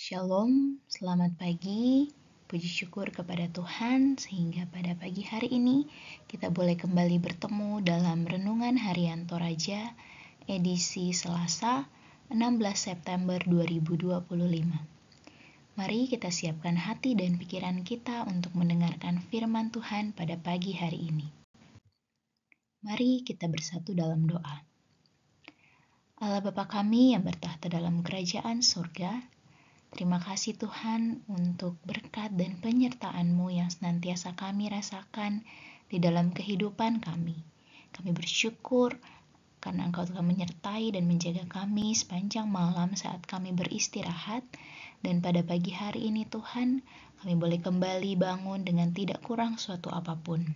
Shalom, selamat pagi. Puji syukur kepada Tuhan sehingga pada pagi hari ini kita boleh kembali bertemu dalam Renungan Harian Toraja edisi Selasa 16 September 2025. Mari kita siapkan hati dan pikiran kita untuk mendengarkan firman Tuhan pada pagi hari ini. Mari kita bersatu dalam doa. Allah Bapa kami yang bertahta dalam kerajaan surga, terima kasih Tuhan untuk berkat dan penyertaan-Mu yang senantiasa kami rasakan di dalam kehidupan kami. Kami bersyukur karena Engkau telah menyertai dan menjaga kami sepanjang malam saat kami beristirahat. Dan pada pagi hari ini Tuhan, kami boleh kembali bangun dengan tidak kurang suatu apapun.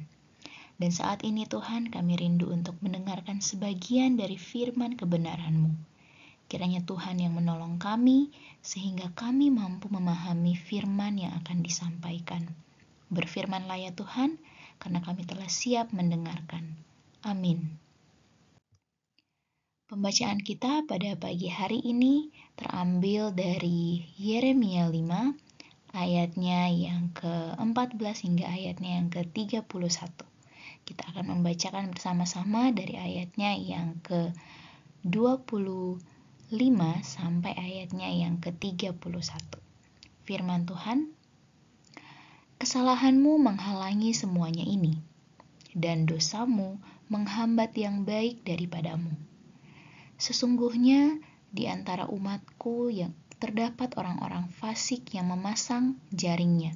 Dan saat ini Tuhan, kami rindu untuk mendengarkan sebagian dari firman kebenaran-Mu. Kiranya Tuhan yang menolong kami, sehingga kami mampu memahami firman yang akan disampaikan. Berfirmanlah ya Tuhan, karena kami telah siap mendengarkan. Amin. Pembacaan kita pada pagi hari ini terambil dari Yeremia 5, ayatnya yang ke-14 hingga ayatnya yang ke-31. Kita akan membacakan bersama-sama dari ayatnya yang ke-25 sampai ayatnya yang ke-31. Firman Tuhan, kesalahanmu menghalangi semuanya ini, dan dosamu menghambat yang baik daripadamu. Sesungguhnya di antara umatku yang terdapat orang-orang fasik yang memasang jaringnya.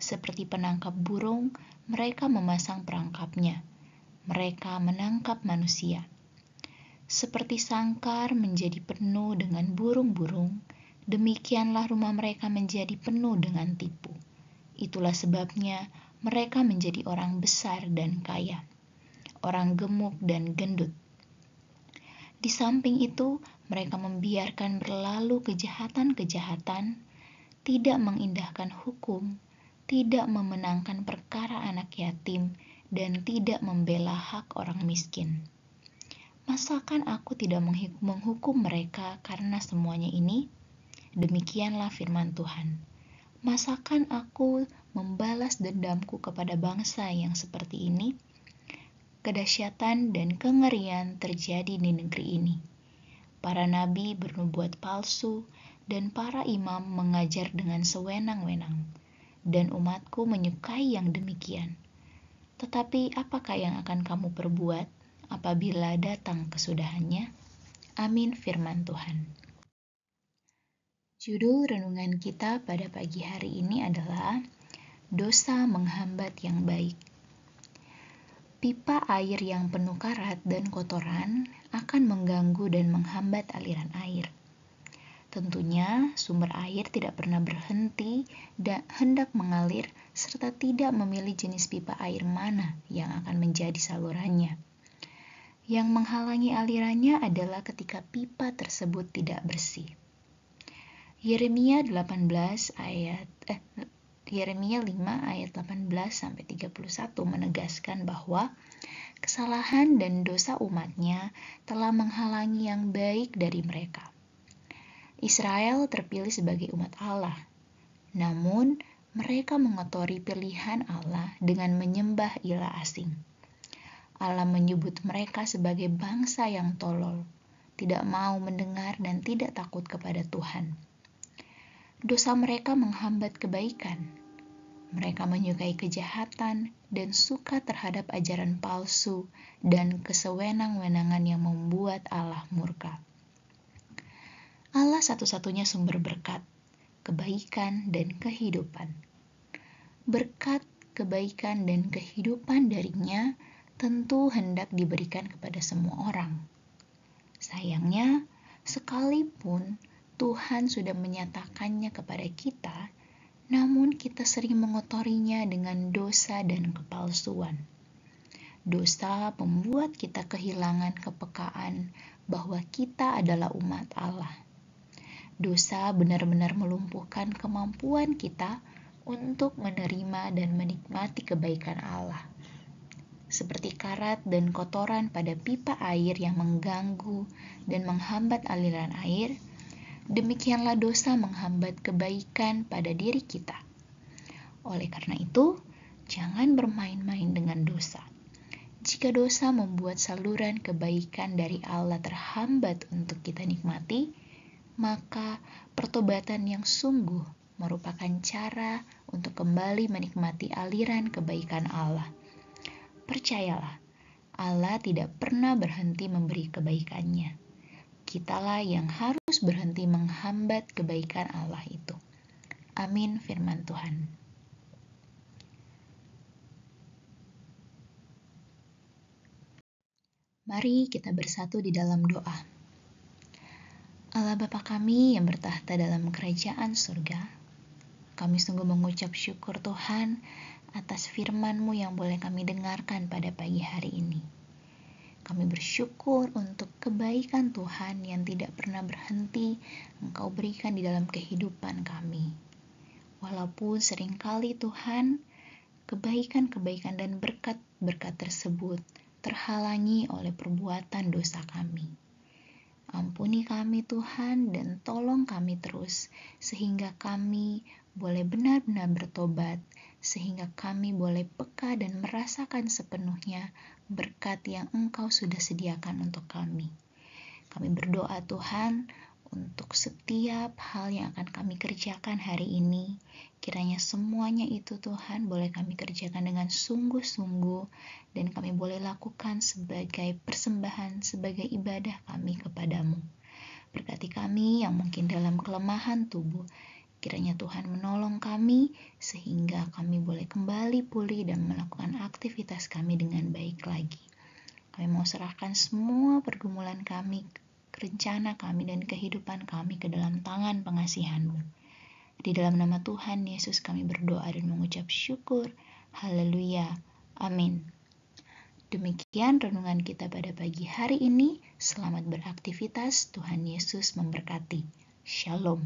Seperti penangkap burung, mereka memasang perangkapnya. Mereka menangkap manusia. Seperti sangkar menjadi penuh dengan burung-burung, demikianlah rumah mereka menjadi penuh dengan tipu. Itulah sebabnya mereka menjadi orang besar dan kaya, orang gemuk dan gendut. Di samping itu, mereka membiarkan berlalu kejahatan-kejahatan, tidak mengindahkan hukum, tidak memenangkan perkara anak yatim, dan tidak membela hak orang miskin. Masakan aku tidak menghukum mereka karena semuanya ini? Demikianlah firman Tuhan. Masakan aku membalas dendamku kepada bangsa yang seperti ini? Kedahsyatan dan kengerian terjadi di negeri ini. Para nabi bernubuat palsu, dan para imam mengajar dengan sewenang-wenang. Dan umatku menyukai yang demikian. Tetapi apakah yang akan kamu perbuat apabila datang kesudahannya? Amin firman Tuhan. Judul renungan kita pada pagi hari ini adalah Dosa Menghambat yang Baik. Pipa air yang penuh karat dan kotoran akan mengganggu dan menghambat aliran air. Tentunya sumber air tidak pernah berhenti dan hendak mengalir serta tidak memilih jenis pipa air mana yang akan menjadi salurannya. Yang menghalangi alirannya adalah ketika pipa tersebut tidak bersih. Yeremia 5 ayat 18 sampai 31 menegaskan bahwa kesalahan dan dosa umatnya telah menghalangi yang baik dari mereka. Israel terpilih sebagai umat Allah, namun mereka mengotori pilihan Allah dengan menyembah ilah asing. Allah menyebut mereka sebagai bangsa yang tolol, tidak mau mendengar dan tidak takut kepada Tuhan. Dosa mereka menghambat kebaikan. Mereka menyukai kejahatan dan suka terhadap ajaran palsu dan kesewenang-wenangan yang membuat Allah murka. Allah satu-satunya sumber berkat, kebaikan, dan kehidupan. Berkat, kebaikan, dan kehidupan darinya tentu hendak diberikan kepada semua orang. Sayangnya, sekalipun Tuhan sudah menyatakannya kepada kita, namun kita sering mengotorinya dengan dosa dan kepalsuan. Dosa membuat kita kehilangan kepekaan bahwa kita adalah umat Allah. Dosa benar-benar melumpuhkan kemampuan kita untuk menerima dan menikmati kebaikan Allah. Seperti karat dan kotoran pada pipa air yang mengganggu dan menghambat aliran air, demikianlah dosa menghambat kebaikan pada diri kita. Oleh karena itu, jangan bermain-main dengan dosa. Jika dosa membuat saluran kebaikan dari Allah terhambat untuk kita nikmati, maka pertobatan yang sungguh merupakan cara untuk kembali menikmati aliran kebaikan Allah. Percayalah, Allah tidak pernah berhenti memberi kebaikannya. Kitalah yang harus berhenti menghambat kebaikan Allah itu. Amin firman Tuhan. Mari kita bersatu di dalam doa. Allah Bapa kami yang bertahta dalam kerajaan surga, kami sungguh mengucap syukur Tuhan atas firman-Mu yang boleh kami dengarkan pada pagi hari ini. Kami bersyukur untuk kebaikan Tuhan yang tidak pernah berhenti Engkau berikan di dalam kehidupan kami. Walaupun seringkali Tuhan, kebaikan-kebaikan dan berkat-berkat tersebut terhalangi oleh perbuatan dosa kami. Ampuni kami Tuhan dan tolong kami terus sehingga kami boleh benar-benar bertobat, sehingga kami boleh peka dan merasakan sepenuhnya berkat yang Engkau sudah sediakan untuk kami. Kami berdoa Tuhan untuk setiap hal yang akan kami kerjakan hari ini. Kiranya semuanya itu Tuhan boleh kami kerjakan dengan sungguh-sungguh dan kami boleh lakukan sebagai persembahan, sebagai ibadah kami kepadamu. Berkati kami yang mungkin dalam kelemahan tubuh. Kiranya Tuhan menolong kami sehingga kami boleh kembali pulih dan melakukan aktivitas kami dengan baik lagi. Kami mau serahkan semua pergumulan kami, rencana kami dan kehidupan kami ke dalam tangan pengasihan-Mu. Di dalam nama Tuhan Yesus kami berdoa dan mengucap syukur. Haleluya. Amin. Demikian renungan kita pada pagi hari ini. Selamat beraktivitas. Tuhan Yesus memberkati. Shalom.